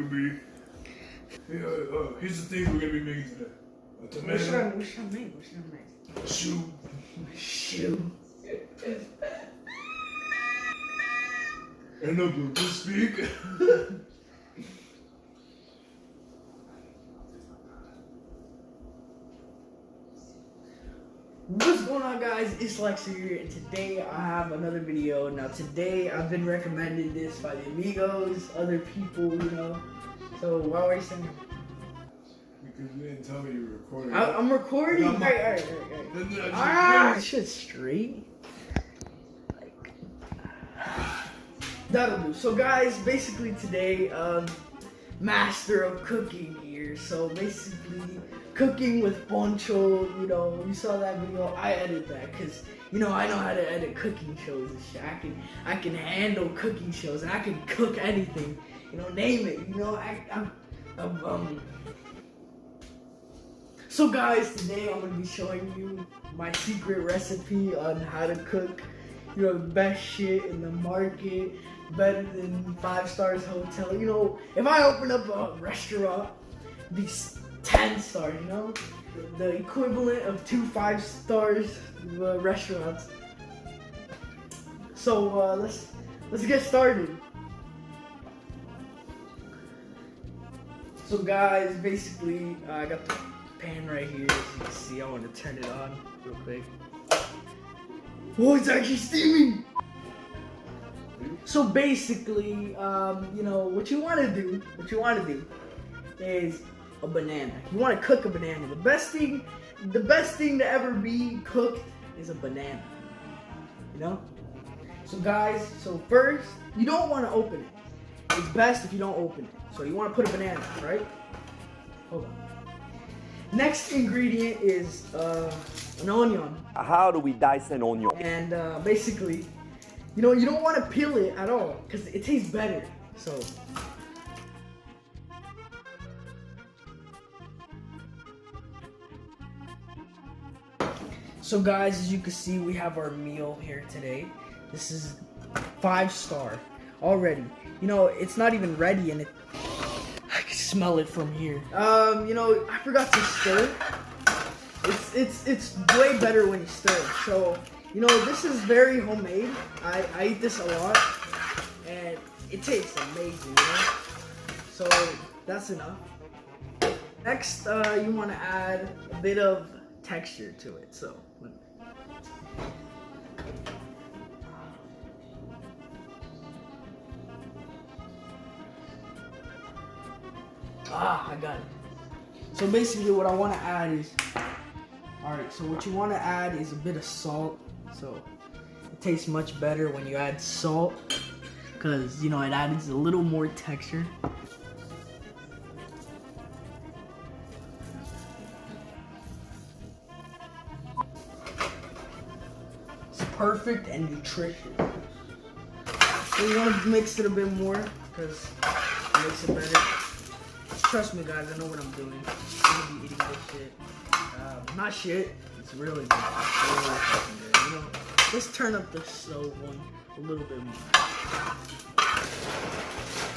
gonna be. Here's the things we're gonna be making today. A tomato. What should I make? Shoe. And a Bluetooth speaker. What's going on, guys? It's Lexter here, and today I have another video. Now today I've been recommended this by the amigos, other people, you know. So why were you saying? Because you didn't tell me you were recording. I'm recording. Alright. Shit straight. Like that'll do. So guys, basically today, master of cooking here. So basically, cooking with Poncho. You know, you saw that video. I edited that because you know I know how to edit cooking shows and shit. I can handle cooking shows and I can cook anything. You know, name it. You know, So guys, today I'm gonna be showing you my secret recipe on how to cook, you know, the best shit in the market, better than 5 stars hotel. You know, if I open up a restaurant, it'd be 10 stars, you know? The equivalent of 2 5 stars restaurants. So let's get started. So guys, basically I got the pan right here, as you can see. I want to turn it on real quick. Oh, it's actually steaming. So basically, you know, what you want to do is a banana. You want to cook a banana. The best thing to ever be cooked is a banana. You know? So guys, first, you don't want to open it. It's best if you don't open it. So you want to put a banana, right? Hold on. Next ingredient is an onion. How do we dice an onion? And basically, you know, you don't want to peel it at all because it tastes better. So guys, as you can see, we have our meal here today. This is 5 star already. You know, it's not even ready and I can smell it from here. You know, I forgot to stir. It's way better when you stir. So, you know, this is very homemade. I eat this a lot and it tastes amazing, you know? So that's enough. Next, you want to add a bit of texture to it. So I got it. So basically what I want to add is, alright, so what you want to add is a bit of salt. So it tastes much better when you add salt because, you know, it adds a little more texture. It's perfect and nutritious. So you want to mix it a bit more because it makes it better. Trust me, guys, I know what I'm doing. I'm gonna be eating this shit. Not shit. It's really good. It's really fucking good. You know, let's turn up the stove one a little bit more.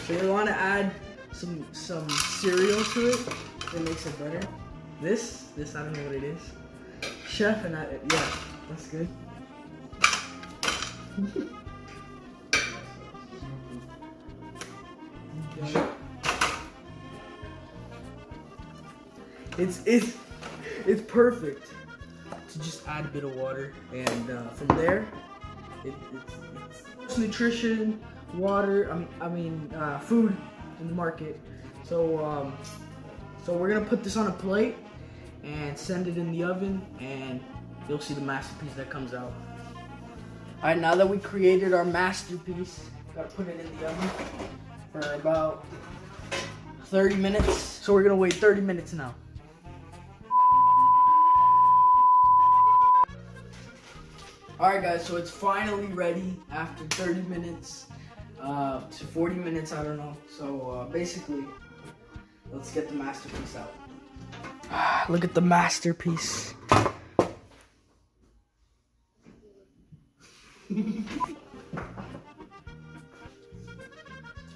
So you want to add some cereal to it. It makes it better. This I don't know what it is. Chef and yeah, that's good. It's perfect to just add a bit of water, and from there, it's nutrition, water. Food in the market. So we're gonna put this on a plate and send it in the oven, and you'll see the masterpiece that comes out. All right, now that we created our masterpiece, gotta put it in the oven for about 30 minutes. So we're gonna wait 30 minutes now. Alright guys, so it's finally ready after 30 minutes to 40 minutes, I don't know. So basically, let's get the masterpiece out. Look at the masterpiece.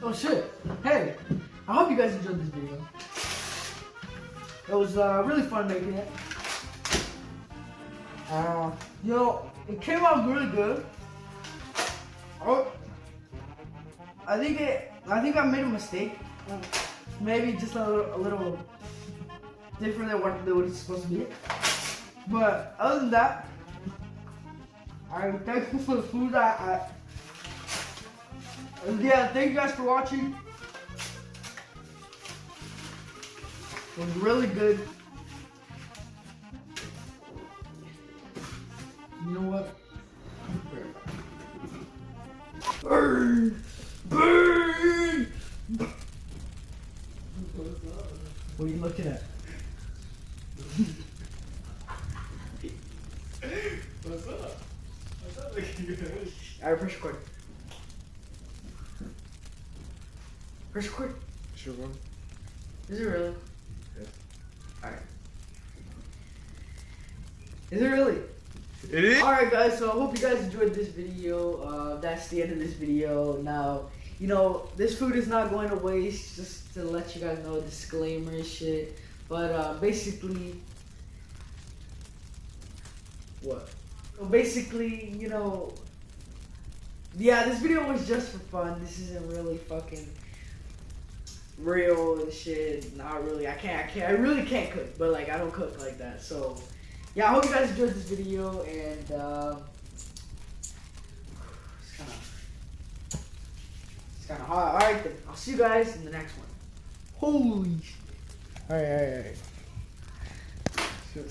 Oh shit, hey, I hope you guys enjoyed this video. It was really fun making it. You know, it came out really good. Oh, I think I made a mistake. Maybe just a little different than what it's supposed to be. But other than that, I'm thankful for the food. Yeah, thank you guys for watching. It was really good. You know what? Burn! Burn! What are you looking at? What's up? What's up, looking good? Alright, press record. Press record. Sure, bro. Is it really? Yeah. Alright. Is it really? It is? Alright guys, so I hope you guys enjoyed this video. That's the end of this video. Now, you know, this food is not going to waste, just to let you guys know, disclaimer and shit. But basically, what? Well, basically, you know, yeah, this video was just for fun. This isn't really fucking real and shit. Not really. I really can't cook, but like I don't cook like that. So yeah, I hope you guys enjoyed this video, and it's kind of hot. All right, then I'll see you guys in the next one. Holy shit! All right. Sure.